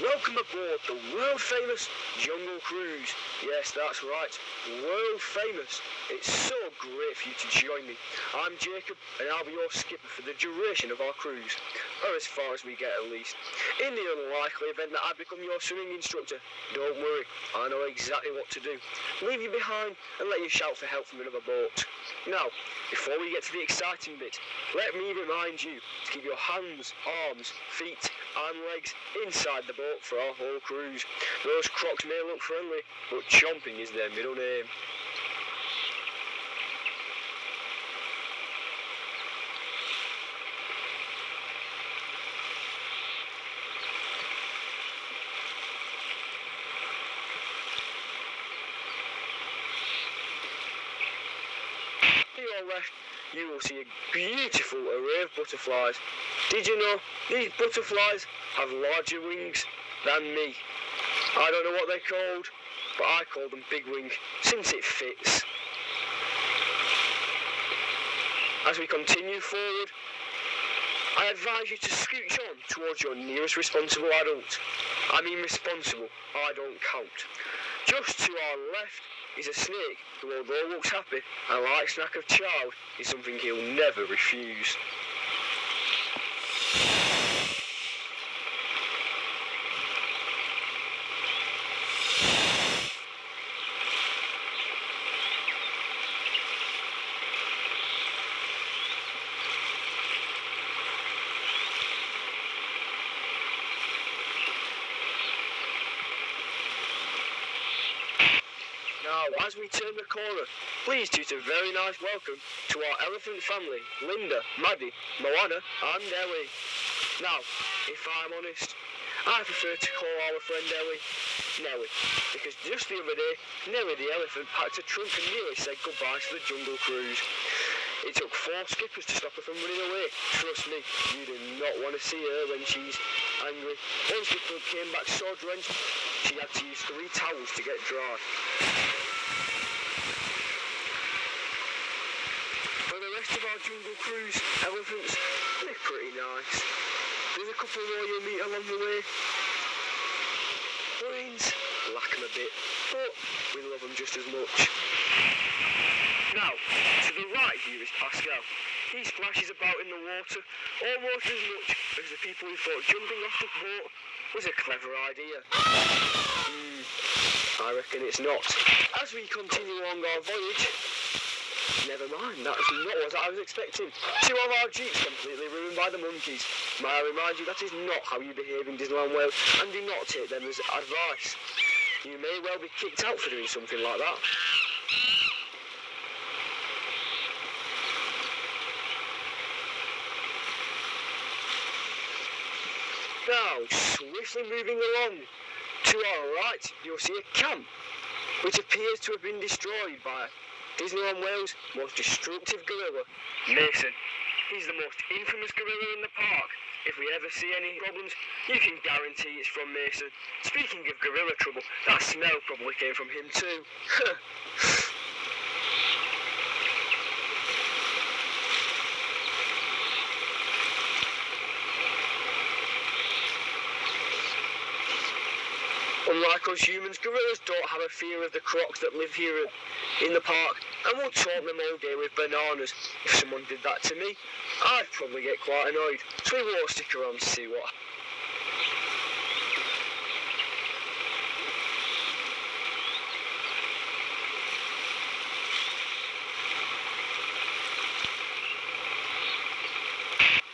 Welcome aboard the world famous Jungle Cruise. Yes, that's right, world famous. It's so great for you to join me. I'm Jacob and I'll be your skipper for the duration of our cruise, or as far as we get at least. In the unlikely event that I become your swimming instructor, don't worry, I know exactly what to do. Leave you behind and let you shout for help from another boat. Now, before we get to the exciting bit, let me remind you to keep your hands, arms, feet and legs inside the boat for our whole cruise. Those crocs may look friendly, but chomping is their middle name. To your left, you will see a beautiful array of butterflies. Did you know these butterflies have larger wings than me? I don't know what they're called, but I call them big wing since it fits. As we continue forward, I advise you to scooch on towards your nearest responsible adult. I mean responsible, I don't count. Just to our left is a snake who, although looks happy, a light snack of child is something he'll never refuse. Now, as we turn the corner, please toot a very nice welcome to our elephant family, Linda, Maddie, Moana and Ellie. Now, if I'm honest, I prefer to call our friend Ellie Nellie, because just the other day, Nellie the elephant packed a trunk and nearly said goodbye to the Jungle Cruise. It took 4 skippers to stop her from running away. Trust me, you do not want to see her when she's angry. Once the crew came back so drenched, she had to use 3 towels to get dry. For the rest of our Jungle Cruise, elephants, they're pretty nice. There's a couple more you'll meet along the way. Lions, lack them a bit, but we love them just as much. Now, to the right here is Pascal. He splashes about in the water almost as much as the people who thought jumping off the boat was a clever idea. I reckon it's not. As we continue along our voyage, never mind, that's not what I was expecting. 2 of our jeeps completely ruined by the monkeys. May I remind you that is not how you behave in Disneyland Wales, and do not take them as advice. You may well be kicked out for doing something like that. Now, swiftly moving along, to our right, you'll see a camp, which appears to have been destroyed by Disneyland Wales' most destructive gorilla, Mason. He's the most infamous gorilla in the park. If we ever see any problems, you can guarantee it's from Mason. Speaking of gorilla trouble, that smell probably came from him too. Unlike us humans, gorillas don't have a fear of the crocs that live here in the park and will taunt them all day with bananas. If someone did that to me, I'd probably get quite annoyed, so we won't stick around to see what.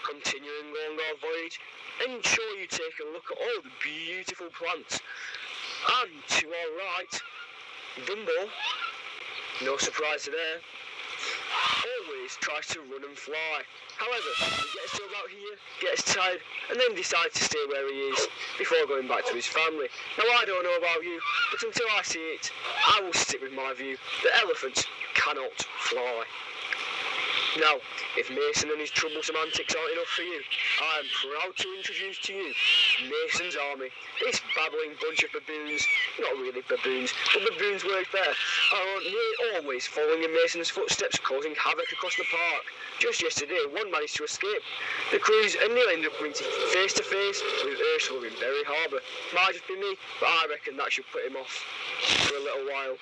Continuing along our voyage, ensure you take a look at all the beautiful plants. And to our right, Dumbo, no surprise there, always tries to run and fly. However, he gets to about here, gets tired, and then decides to stay where he is before going back to his family. Now, I don't know about you, but until I see it, I will stick with my view that elephants cannot fly. Now, if Mason and his troublesome antics aren't enough for you, I am proud to introduce to you Mason's Army. This babbling bunch of baboons, not really baboons, but baboons work better, are nearly always following in Mason's footsteps, causing havoc across the park. Just yesterday, one managed to escape the cruise and nearly ended up coming face to face with Ursula in Berry Harbour. Might just be me, but I reckon that should put him off for a little while.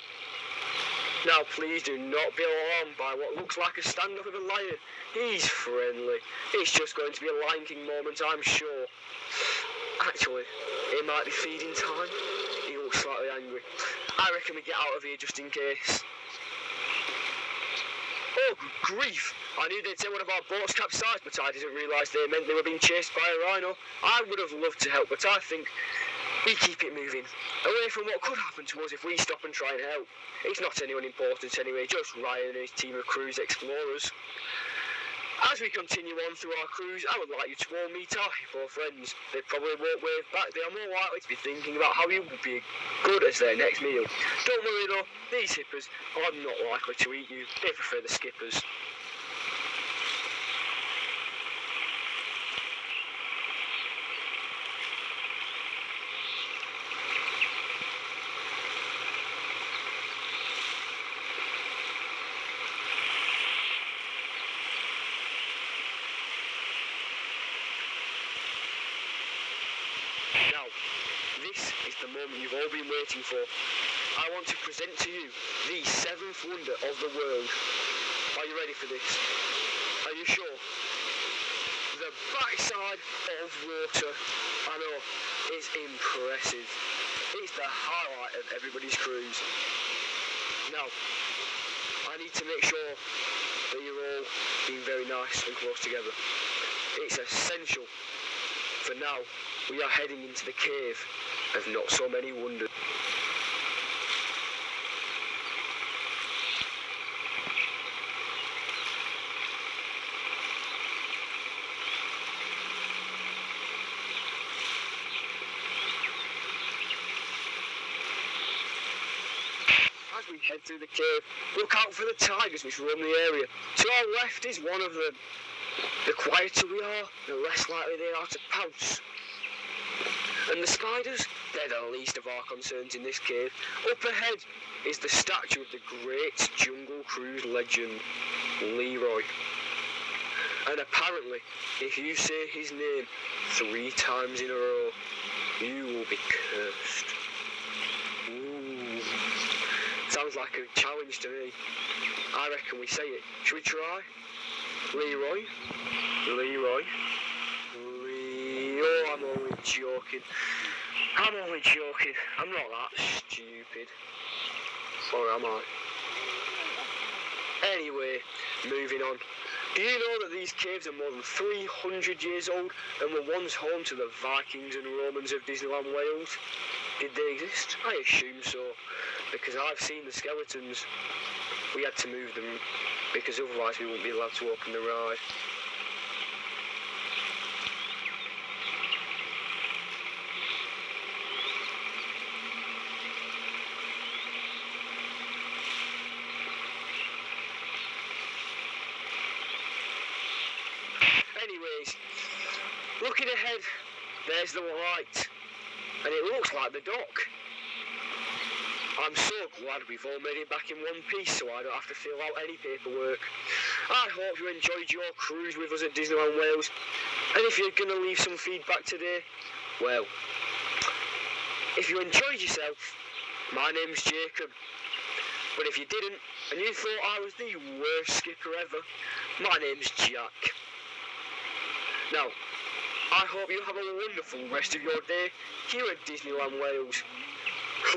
Now please do not be alarmed by what looks like a standoff with a lion. He's friendly. It's just going to be a Lion King moment, I'm sure. Actually, it might be feeding time. He looks slightly angry. I reckon we get out of here just in case. Oh, good grief! I knew they'd say one of our boats capsized, but I didn't realise they meant they were being chased by a rhino. I would have loved to help, but I think we keep it moving, away from what could happen to us if we stop and try and help. It's not anyone important anyway, just Ryan and his team of cruise explorers. As we continue on through our cruise, I would like you to all meet our hippo friends. They probably won't wave back, they are more likely to be thinking about how you would be good as their next meal. Don't worry though, these hippos are not likely to eat you, they prefer the skippers. Now, this is the moment you've all been waiting for. I want to present to you the seventh wonder of the world. Are you ready for this? Are you sure? The backside of water. I know, it's impressive. It's the highlight of everybody's cruise. Now, I need to make sure that you're all being very nice and close together. It's essential. For now, we are heading into the cave of not so many wonders. As we head through the cave, look out for the tigers which roam the area. To our left is one of them. The quieter we are, the less likely they are to pounce. And the spiders, they're the least of our concerns in this cave. Up ahead is the statue of the great Jungle Cruise legend, Leroy. And apparently, if you say his name 3 times in a row, you will be cursed. Ooh. Sounds like a challenge to me. I reckon we say it. Should we try? Leroy? Leroy? Oh, I'm only joking. I'm only joking. I'm not that stupid. Or am I? Anyway, moving on. Do you know that these caves are more than 300 years old and were once home to the Vikings and Romans of Disneyland Wales? Did they exist? I assume so, because I've seen the skeletons. We had to move them, because otherwise we wouldn't be allowed to open the ride. Anyways, looking ahead, there's the light, and it looks like the dock. I'm so glad we've all made it back in one piece so I don't have to fill out any paperwork. I hope you enjoyed your cruise with us at Disneyland Wales, and if you're going to leave some feedback today, well, if you enjoyed yourself, my name's Jacob. But if you didn't, and you thought I was the worst skipper ever, my name's Jack. Now, I hope you have a wonderful rest of your day here at Disneyland Wales.